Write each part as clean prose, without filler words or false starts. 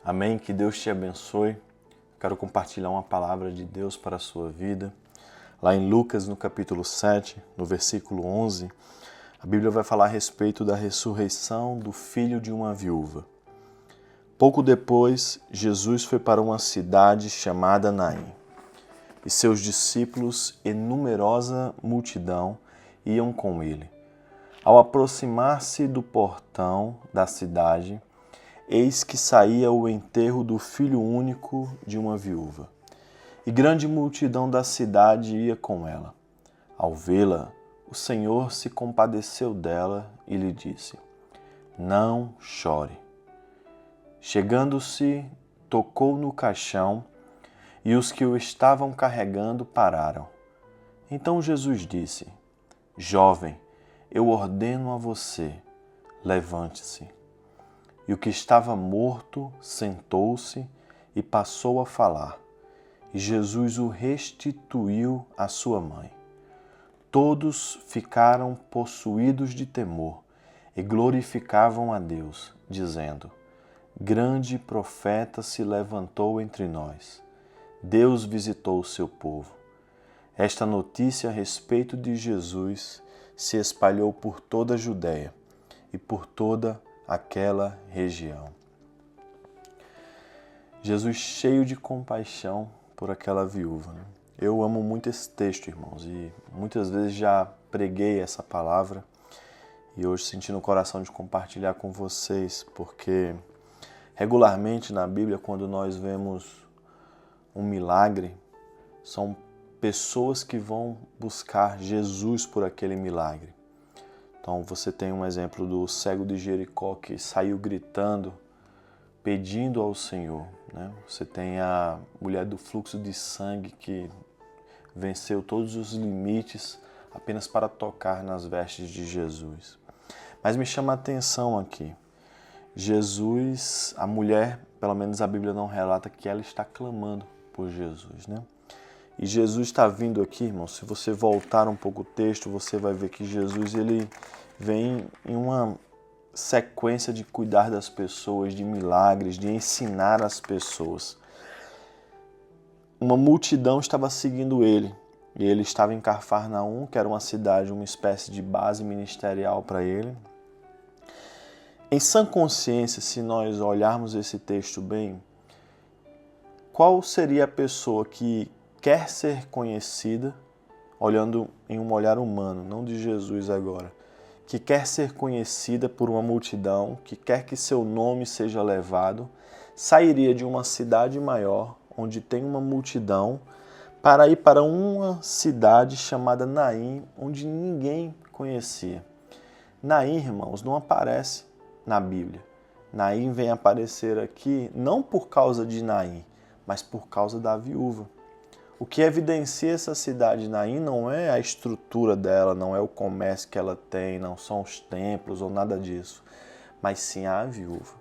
Amém? Que Deus te abençoe. Quero compartilhar uma palavra de Deus para a sua vida. Lá em Lucas, no capítulo 7, no versículo 11, a Bíblia vai falar a respeito da ressurreição do filho de uma viúva. Pouco depois, Jesus foi para uma cidade chamada Naim, e seus discípulos e numerosa multidão iam com ele. Ao aproximar-se do portão da cidade, eis que saía o enterro do filho único de uma viúva. E grande multidão da cidade ia com ela. Ao vê-la, o Senhor se compadeceu dela e lhe disse: Não chore. Chegando-se, tocou no caixão, e os que o estavam carregando pararam. Então Jesus disse: Jovem, eu ordeno a você, levante-se. E o que estava morto sentou-se e passou a falar. E Jesus o restituiu à sua mãe. Todos ficaram possuídos de temor e glorificavam a Deus, dizendo: Grande profeta se levantou entre nós. Deus visitou o seu povo. Esta notícia a respeito de Jesus se espalhou por toda a Judéia e por toda aquela região. Jesus cheio de compaixão por aquela viúva. Eu amo muito esse texto, irmãos, e muitas vezes já preguei essa palavra e hoje senti no coração de compartilhar com vocês, porque regularmente na Bíblia, quando nós vemos um milagre, são pessoas que vão buscar Jesus por aquele milagre. Então você tem um exemplo do cego de Jericó que saiu gritando, pedindo ao Senhor, né? Você tem a mulher do fluxo de sangue que venceu todos os limites apenas para tocar nas vestes de Jesus. Mas me chama a atenção aqui, Jesus, a mulher, pelo menos a Bíblia não relata que ela está clamando por Jesus, né? E Jesus está vindo aqui, irmão, se você voltar um pouco o texto, você vai ver que Jesus ele vem em uma sequência de cuidar das pessoas, de milagres, de ensinar as pessoas. Uma multidão estava seguindo ele, e ele estava em Cafarnaum, que era uma cidade, uma espécie de base ministerial para ele. Em sã consciência, se nós olharmos esse texto bem, qual seria a pessoa que quer ser conhecida, olhando em um olhar humano, não de Jesus agora, que quer ser conhecida por uma multidão, que quer que seu nome seja levado, sairia de uma cidade maior, onde tem uma multidão, para ir para uma cidade chamada Naim, onde ninguém conhecia. Naim, irmãos, não aparece na Bíblia. Naim vem aparecer aqui não por causa de Naim, mas por causa da viúva. O que evidencia essa cidade Naim não é a estrutura dela, não é o comércio que ela tem, não são os templos ou nada disso, mas sim a viúva.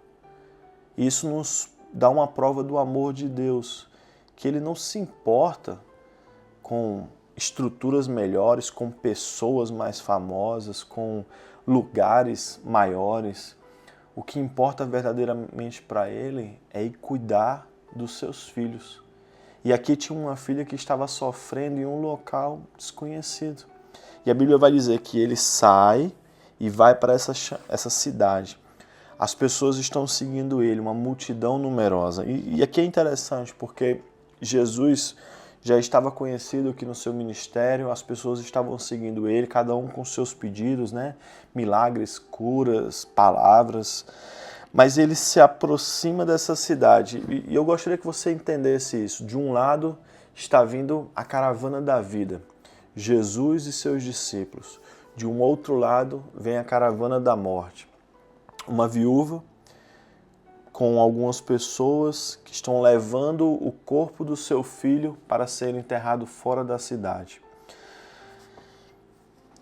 Isso nos dá uma prova do amor de Deus, que Ele não se importa com estruturas melhores, com pessoas mais famosas, com lugares maiores. O que importa verdadeiramente para Ele é ir cuidar dos seus filhos. E aqui tinha uma filha que estava sofrendo em um local desconhecido. E a Bíblia vai dizer que ele sai e vai para essa cidade. As pessoas estão seguindo ele, uma multidão numerosa. E aqui é interessante porque Jesus já estava conhecido aqui no seu ministério, as pessoas estavam seguindo ele, cada um com seus pedidos, né? Milagres, curas, palavras. Mas ele se aproxima dessa cidade. E eu gostaria que você entendesse isso. De um lado está vindo a caravana da vida, Jesus e seus discípulos. De um outro lado vem a caravana da morte. Uma viúva com algumas pessoas que estão levando o corpo do seu filho para ser enterrado fora da cidade.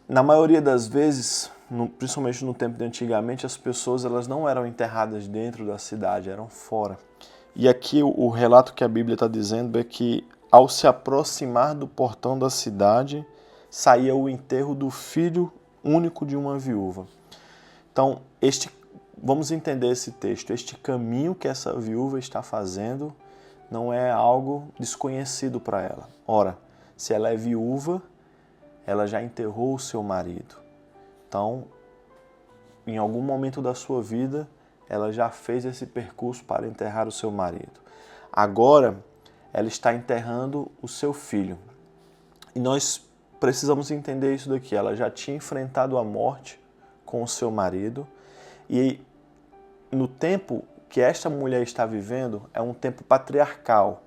Na maioria das vezes, principalmente no tempo de antigamente, as pessoas elas não eram enterradas dentro da cidade, eram fora. E aqui o relato que a Bíblia está dizendo é que ao se aproximar do portão da cidade, saía o enterro do filho único de uma viúva. Então, este vamos entender esse texto. Este caminho que essa viúva está fazendo não é algo desconhecido para ela. Ora, se ela é viúva, ela já enterrou o seu marido. Então, em algum momento da sua vida, ela já fez esse percurso para enterrar o seu marido. Agora, ela está enterrando o seu filho. E nós precisamos entender isso daqui. Ela já tinha enfrentado a morte com o seu marido. E no tempo que esta mulher está vivendo, é um tempo patriarcal,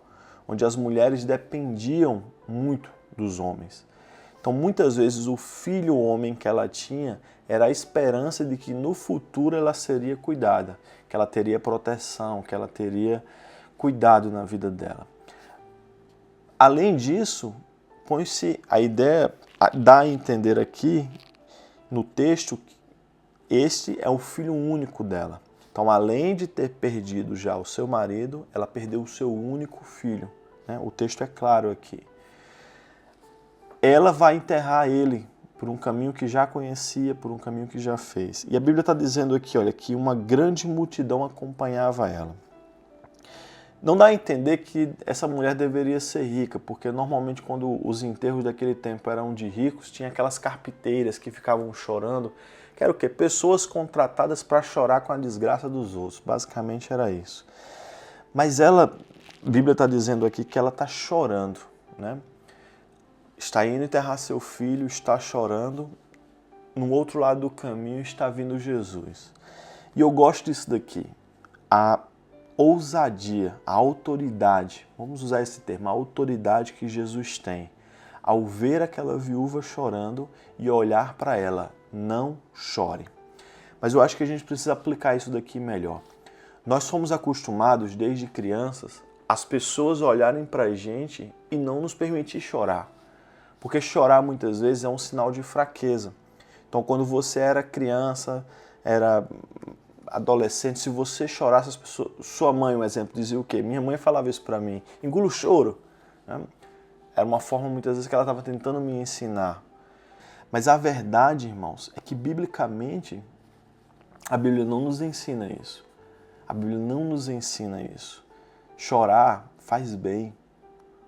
onde as mulheres dependiam muito dos homens. Então, muitas vezes, o filho homem que ela tinha era a esperança de que no futuro ela seria cuidada, que ela teria proteção, que ela teria cuidado na vida dela. Além disso, põe-se a ideia, dá a entender aqui no texto, que este é o filho único dela. Então, além de ter perdido já o seu marido, ela perdeu o seu único filho, né? O texto é claro aqui. Ela vai enterrar ele por um caminho que já conhecia, por um caminho que já fez. E a Bíblia está dizendo aqui, olha, que uma grande multidão acompanhava ela. Não dá a entender que essa mulher deveria ser rica, porque normalmente quando os enterros daquele tempo eram de ricos, tinha aquelas carpiteiras que ficavam chorando, que era o quê? Pessoas contratadas para chorar com a desgraça dos outros. Basicamente era isso. Mas ela, a Bíblia está dizendo aqui que ela está chorando, né? Está indo enterrar seu filho, está chorando. No outro lado do caminho está vindo Jesus. E eu gosto disso daqui. A ousadia, a autoridade, vamos usar esse termo, a autoridade que Jesus tem ao ver aquela viúva chorando e olhar para ela, não chore. Mas eu acho que a gente precisa aplicar isso daqui melhor. Nós somos acostumados desde crianças as pessoas olharem para a gente e não nos permitir chorar. Porque chorar muitas vezes é um sinal de fraqueza. Então quando você era criança, era adolescente, se você chorasse, as pessoas, sua mãe, um exemplo, dizia o quê? Minha mãe falava isso para mim, engula o choro. Né? Era uma forma muitas vezes que ela estava tentando me ensinar. Mas a verdade, irmãos, é que biblicamente a Bíblia não nos ensina isso. A Bíblia não nos ensina isso. Chorar faz bem.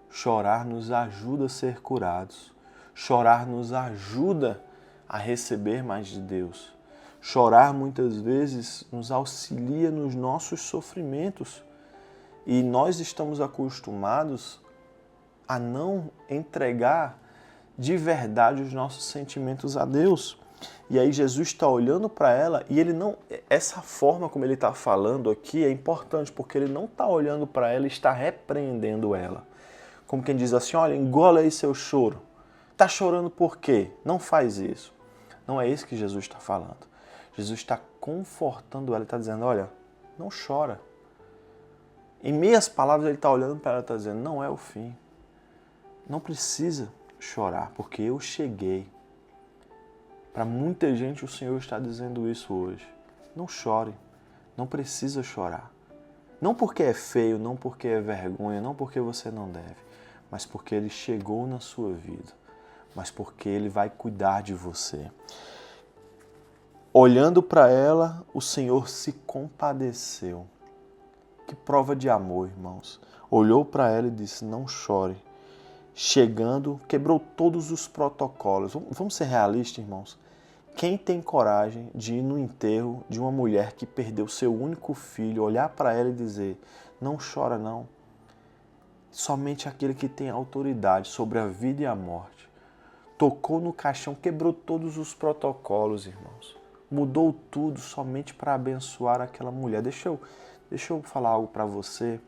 Chorar nos ajuda a ser curados. Chorar nos ajuda a receber mais de Deus. Chorar muitas vezes nos auxilia nos nossos sofrimentos. E nós estamos acostumados a não entregar de verdade os nossos sentimentos a Deus. E aí Jesus está olhando para ela e ele não, essa forma como ele está falando aqui é importante, porque ele não está olhando para ela e está repreendendo ela. Como quem diz assim, olha, engole aí seu choro. Está chorando por quê? Não faz isso. Não é isso que Jesus está falando. Jesus está confortando ela e está dizendo, olha, não chora. Em meias palavras ele está olhando para ela e está dizendo, não é o fim. Não precisa chorar, porque eu cheguei. Para muita gente o Senhor está dizendo isso hoje. Não chore, não precisa chorar. Não porque é feio, não porque é vergonha, não porque você não deve, mas porque Ele chegou na sua vida, mas porque Ele vai cuidar de você. Olhando para ela, o Senhor se compadeceu. Que prova de amor, irmãos. Olhou para ela e disse, não chore. Chegando, quebrou todos os protocolos. Vamos ser realistas, irmãos. Quem tem coragem de ir no enterro de uma mulher que perdeu seu único filho, olhar para ela e dizer, não chora não. Somente aquele que tem autoridade sobre a vida e a morte. Tocou no caixão, quebrou todos os protocolos, irmãos. Mudou tudo somente para abençoar aquela mulher. Deixa eu falar algo para você.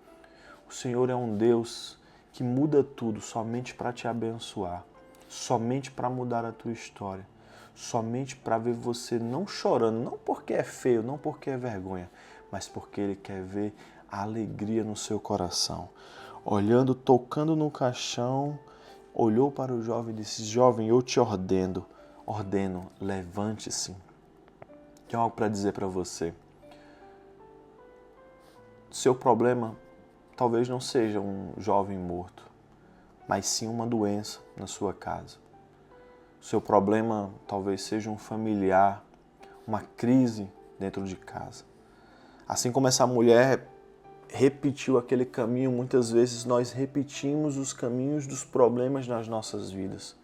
O Senhor é um Deus que muda tudo somente para te abençoar, somente para mudar a tua história, somente para ver você não chorando, não porque é feio, não porque é vergonha, mas porque Ele quer ver a alegria no seu coração. Olhando, tocando no caixão, olhou para o jovem e disse, jovem, eu te ordeno, levante-se. Tenho algo para dizer para você. Seu problema talvez não seja um jovem morto, mas sim uma doença na sua casa. O seu problema talvez seja um familiar, uma crise dentro de casa. Assim como essa mulher repetiu aquele caminho, muitas vezes nós repetimos os caminhos dos problemas nas nossas vidas.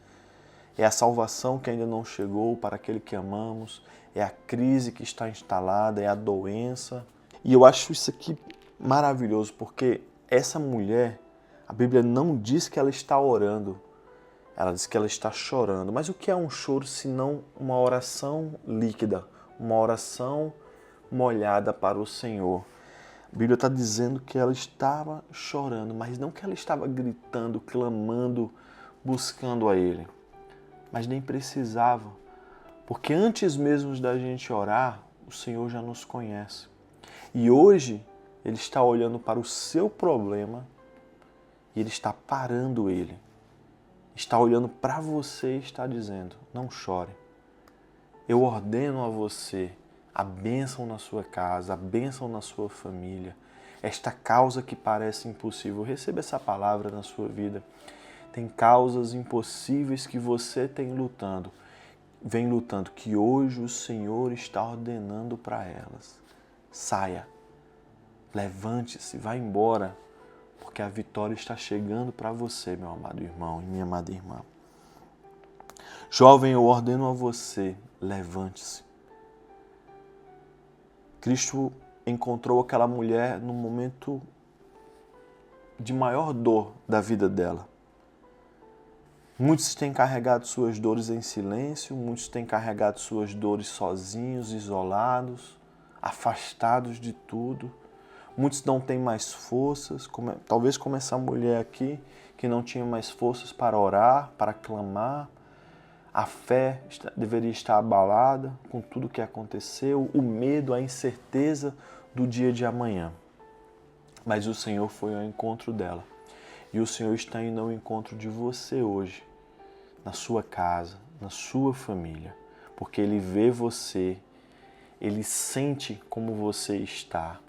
É a salvação que ainda não chegou para aquele que amamos, é a crise que está instalada, é a doença. E eu acho isso aqui maravilhoso, porque essa mulher, a Bíblia não diz que ela está orando, ela diz que ela está chorando. Mas o que é um choro senão uma oração líquida, uma oração molhada para o Senhor? A Bíblia está dizendo que ela estava chorando, mas não que ela estava gritando, clamando, buscando a Ele. Mas nem precisava, porque antes mesmo da gente orar, o Senhor já nos conhece. E hoje Ele está olhando para o seu problema e Ele está parando ele. Está olhando para você e está dizendo, não chore. Eu ordeno a você a bênção na sua casa, a bênção na sua família. Esta causa que parece impossível, receba essa palavra na sua vida. Tem causas impossíveis que você vem lutando, que hoje o Senhor está ordenando para elas. Saia, levante-se, vá embora, porque a vitória está chegando para você, meu amado irmão e minha amada irmã. Jovem, eu ordeno a você, levante-se. Cristo encontrou aquela mulher no momento de maior dor da vida dela. Muitos têm carregado suas dores em silêncio, muitos têm carregado suas dores sozinhos, isolados, afastados de tudo. Muitos não têm mais forças, talvez como essa mulher aqui, que não tinha mais forças para orar, para clamar. A fé deveria estar abalada com tudo o que aconteceu, o medo, a incerteza do dia de amanhã. Mas o Senhor foi ao encontro dela. E o Senhor está indo ao encontro de você hoje, na sua casa, na sua família, porque Ele vê você, Ele sente como você está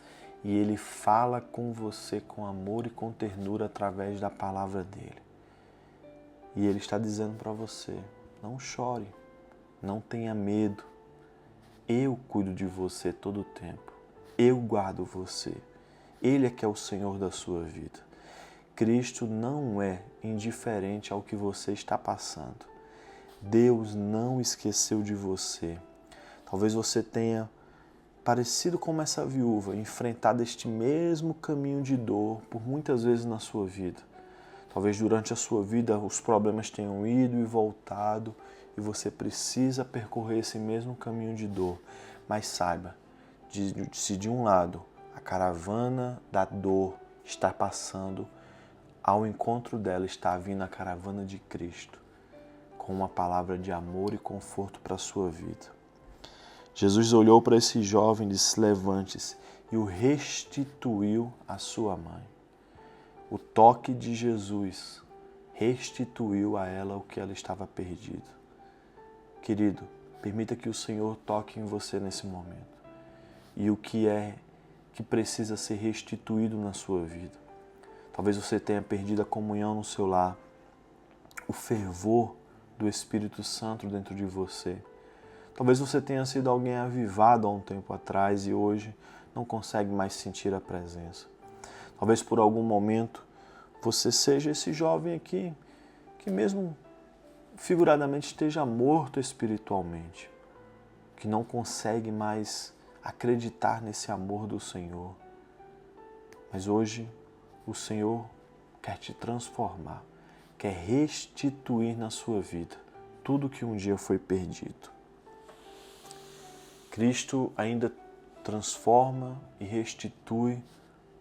e Ele fala com você com amor e com ternura através da palavra dEle. E Ele está dizendo para você, não chore, não tenha medo, eu cuido de você todo o tempo, eu guardo você, Ele é que é o Senhor da sua vida. Cristo não é indiferente ao que você está passando. Deus não esqueceu de você. Talvez você tenha, parecido como essa viúva, enfrentado este mesmo caminho de dor por muitas vezes na sua vida. Talvez durante a sua vida os problemas tenham ido e voltado e você precisa percorrer esse mesmo caminho de dor. Mas saiba, se de um lado a caravana da dor está passando, ao encontro dela está vindo a caravana de Cristo, com uma palavra de amor e conforto para a sua vida. Jesus olhou para esse jovem e disse, levante-se, e o restituiu à sua mãe. O toque de Jesus restituiu a ela o que ela estava perdido. Querido, permita que o Senhor toque em você nesse momento. E o que precisa ser restituído na sua vida. Talvez você tenha perdido a comunhão no seu lar, o fervor do Espírito Santo dentro de você. Talvez você tenha sido alguém avivado há um tempo atrás e hoje não consegue mais sentir a presença. Talvez por algum momento você seja esse jovem aqui que mesmo figuradamente esteja morto espiritualmente, que não consegue mais acreditar nesse amor do Senhor. Mas hoje o Senhor quer te transformar, quer restituir na sua vida tudo que um dia foi perdido. Cristo ainda transforma e restitui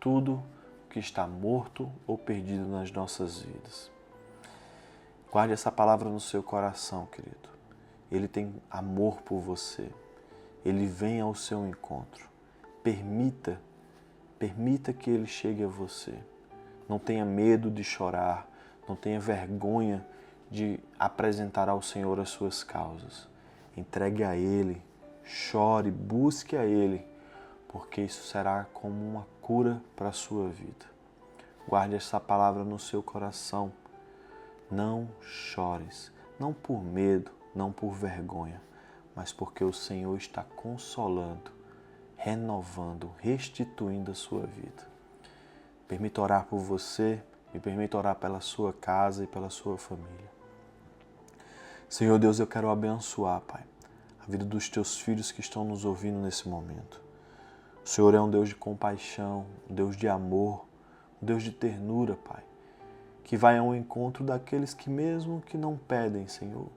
tudo que está morto ou perdido nas nossas vidas. Guarde essa palavra no seu coração, querido. Ele tem amor por você. Ele vem ao seu encontro. Permita que Ele chegue a você. Não tenha medo de chorar, não tenha vergonha de apresentar ao Senhor as suas causas. Entregue a Ele, chore, busque a Ele, porque isso será como uma cura para a sua vida. Guarde essa palavra no seu coração. Não chores, não por medo, não por vergonha, mas porque o Senhor está consolando renovando, restituindo a sua vida. Permita orar por você, me permita orar pela sua casa e pela sua família. Senhor Deus, eu quero abençoar, Pai, a vida dos teus filhos que estão nos ouvindo nesse momento. O Senhor é um Deus de compaixão, um Deus de amor, um Deus de ternura, Pai, que vai ao encontro daqueles que mesmo que não pedem, Senhor,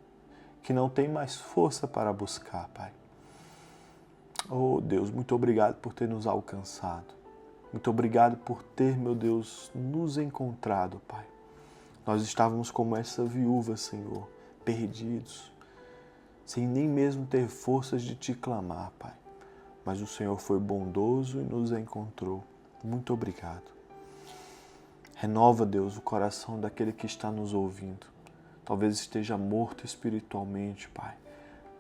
que não têm mais força para buscar, Pai. Oh Deus, muito obrigado por ter nos alcançado. Muito obrigado por ter, meu Deus, nos encontrado, Pai. Nós estávamos como essa viúva, Senhor, perdidos, sem nem mesmo ter forças de te clamar, Pai. Mas o Senhor foi bondoso e nos encontrou. Muito obrigado. Renova, Deus, o coração daquele que está nos ouvindo. Talvez esteja morto espiritualmente, Pai,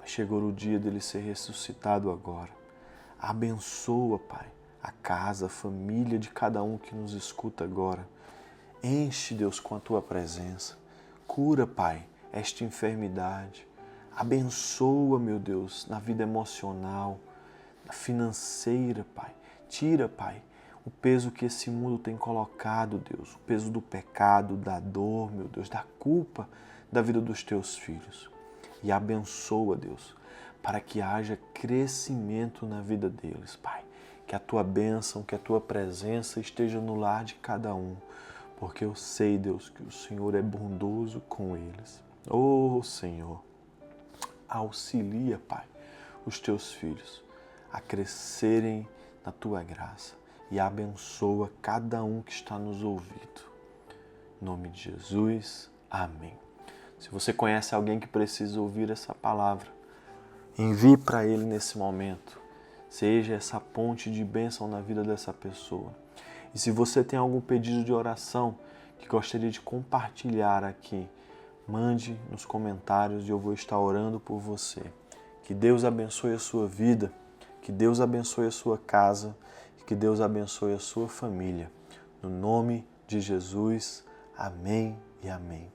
mas chegou o dia dele ser ressuscitado agora. Abençoa, Pai, a casa, a família de cada um que nos escuta agora. Enche, Deus, com a Tua presença. Cura, Pai, esta enfermidade. Abençoa, meu Deus, na vida emocional, na financeira, Pai. Tira, Pai, o peso que esse mundo tem colocado, Deus, o peso do pecado, da dor, meu Deus, da culpa da vida dos Teus filhos. E abençoa, Deus, para que haja crescimento na vida deles, Pai. Que a Tua bênção, que a Tua presença esteja no lar de cada um, porque eu sei, Deus, que o Senhor é bondoso com eles. Oh, Senhor, auxilia, Pai, os Teus filhos a crescerem na Tua graça e abençoa cada um que está nos ouvindo. Em nome de Jesus, amém. Se você conhece alguém que precisa ouvir essa palavra, envie para ele nesse momento. Seja essa ponte de bênção na vida dessa pessoa. E se você tem algum pedido de oração que gostaria de compartilhar aqui, mande nos comentários e eu vou estar orando por você. Que Deus abençoe a sua vida, que Deus abençoe a sua casa, que Deus abençoe a sua família. No nome de Jesus, amém e amém.